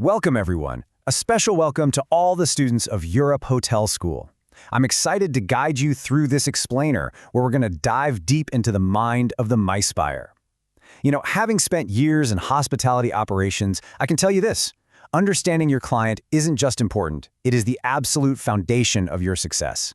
Welcome, everyone. A special welcome to all the students of Europe Hotel School. I'm excited to guide you through this explainer, where we're going to dive deep into the mind of the mice buyer. Having spent years in hospitality operations, I can tell you this. Understanding your client isn't just important, it is the absolute foundation of your success.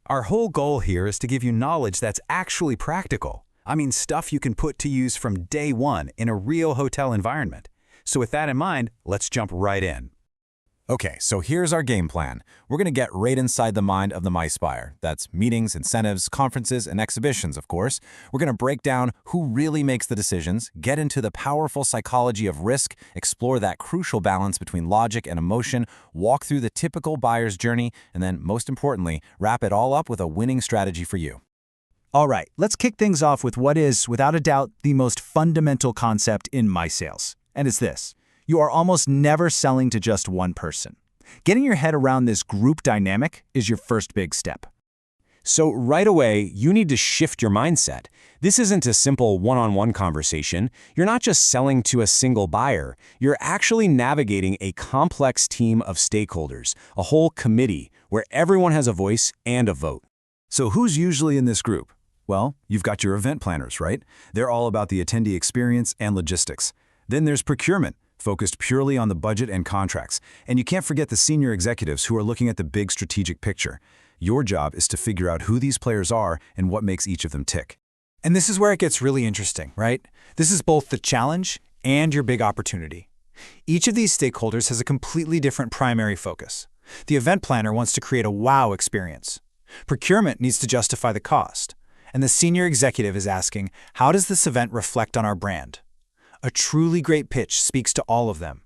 Our whole goal here is to give you knowledge that's actually practical. I mean, stuff you can put to use from day one in a real hotel environment. So with that in mind, let's jump right in. Okay, so here's our game plan. We're going to get right inside the mind of the mice buyer. That's meetings, incentives, conferences, and exhibitions, of course. We're going to break down who really makes the decisions, get into the powerful psychology of risk, explore that crucial balance between logic and emotion, walk through the typical buyer's journey, and then, most importantly, wrap it all up with a winning strategy for you. All right, let's kick things off with what is, without a doubt, the most fundamental concept in mice sales. And it's this. You are almost never selling to just one person. Getting your head around this group dynamic is your first big step. So right away, you need to shift your mindset. This isn't a simple one-on-one conversation. You're not just selling to a single buyer. You're actually navigating a complex team of stakeholders, a whole committee where everyone has a voice and a vote. So who's usually in this group? Well, you've got your event planners, right? They're all about the attendee experience and logistics. Then there's procurement, focused purely on the budget and contracts. And you can't forget the senior executives who are looking at the big strategic picture. Your job is to figure out who these players are and what makes each of them tick. And this is where it gets really interesting, right? This is both the challenge and your big opportunity. Each of these stakeholders has a completely different primary focus. The event planner wants to create a wow experience. Procurement needs to justify the cost. And the senior executive is asking, how does this event reflect on our brand? A truly great pitch speaks to all of them.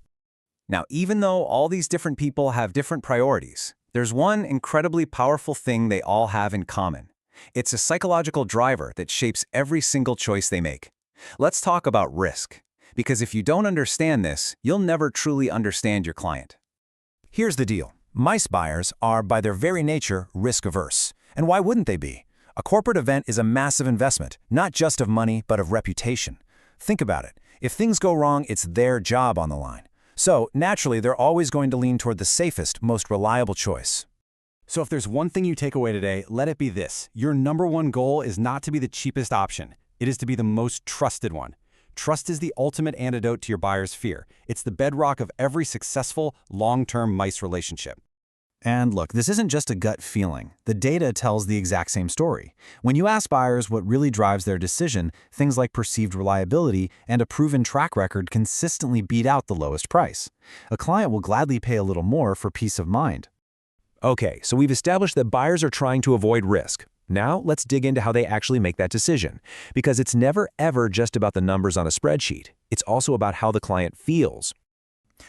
Now, even though all these different people have different priorities, there's one incredibly powerful thing they all have in common. It's a psychological driver that shapes every single choice they make. Let's talk about risk, because if you don't understand this, you'll never truly understand your client. Here's the deal. Mice buyers are, by their very nature, risk-averse. And why wouldn't they be? A corporate event is a massive investment, not just of money, but of reputation. Think about it. If things go wrong, it's their job on the line. So, naturally, they're always going to lean toward the safest, most reliable choice. So if there's one thing you take away today, let it be this. Your number one goal is not to be the cheapest option. It is to be the most trusted one. Trust is the ultimate antidote to your buyer's fear. It's the bedrock of every successful, long-term mice relationship. And look, this isn't just a gut feeling. The data tells the exact same story. When you ask buyers what really drives their decision, things like perceived reliability and a proven track record consistently beat out the lowest price. A client will gladly pay a little more for peace of mind. Okay, so we've established that buyers are trying to avoid risk. Now, let's dig into how they actually make that decision. Because it's never ever just about the numbers on a spreadsheet. It's also about how the client feels.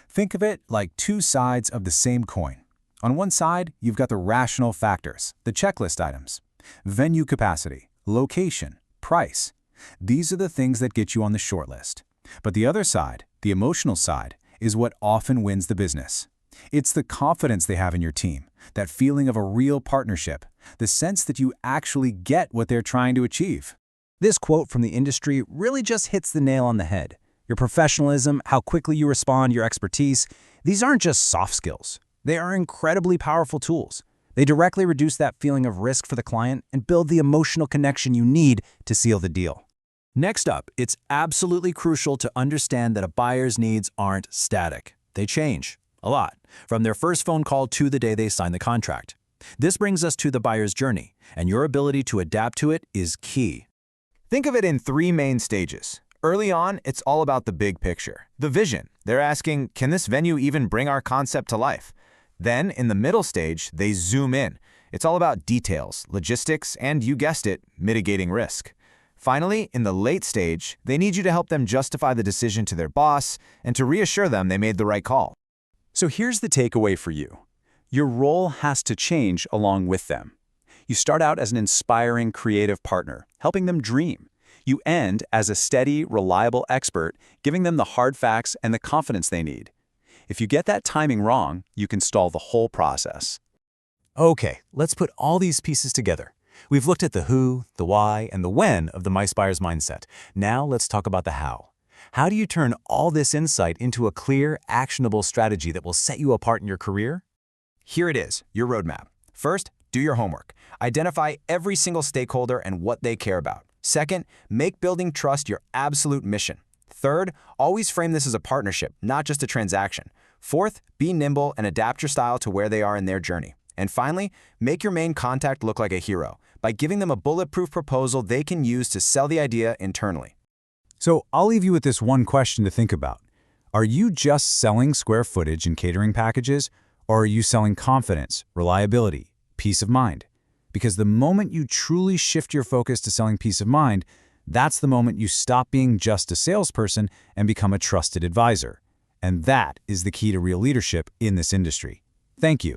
Think of it like two sides of the same coin. On one side, you've got the rational factors, the checklist items. Venue capacity, location, price. These are the things that get you on the shortlist. But the other side, the emotional side, is what often wins the business. It's the confidence they have in your team, that feeling of a real partnership, the sense that you actually get what they're trying to achieve. This quote from the industry really just hits the nail on the head. Your professionalism, how quickly you respond, your expertise, these aren't just soft skills. They are incredibly powerful tools. They directly reduce that feeling of risk for the client and build the emotional connection you need to seal the deal. Next up, it's absolutely crucial to understand that a buyer's needs aren't static. They change a lot, from their first phone call to the day they sign the contract. This brings us to the buyer's journey, and your ability to adapt to it is key. Think of it in three main stages. Early on, it's all about the big picture, the vision. They're asking, can this venue even bring our concept to life? Then, in the middle stage, they zoom in. It's all about details, logistics, and you guessed it, mitigating risk. Finally, in the late stage, they need you to help them justify the decision to their boss and to reassure them they made the right call. So here's the takeaway for you. Your role has to change along with them. You start out as an inspiring, creative partner, helping them dream. You end as a steady, reliable expert, giving them the hard facts and the confidence they need. If you get that timing wrong, you can stall the whole process. Okay, let's put all these pieces together. We've looked at the who, the why, and the when of the mice buyer's mindset. Now let's talk about the how. How do you turn all this insight into a clear, actionable strategy that will set you apart in your career? Here it is, your roadmap. First, do your homework. Identify every single stakeholder and what they care about. Second, make building trust your absolute mission. Third, always frame this as a partnership, not just a transaction. Fourth, be nimble and adapt your style to where they are in their journey. And finally, make your main contact look like a hero by giving them a bulletproof proposal they can use to sell the idea internally. So I'll leave you with this one question to think about. Are you just selling square footage and catering packages, or are you selling confidence, reliability, peace of mind? Because the moment you truly shift your focus to selling peace of mind, that's the moment you stop being just a salesperson and become a trusted advisor. And that is the key to real leadership in this industry. Thank you.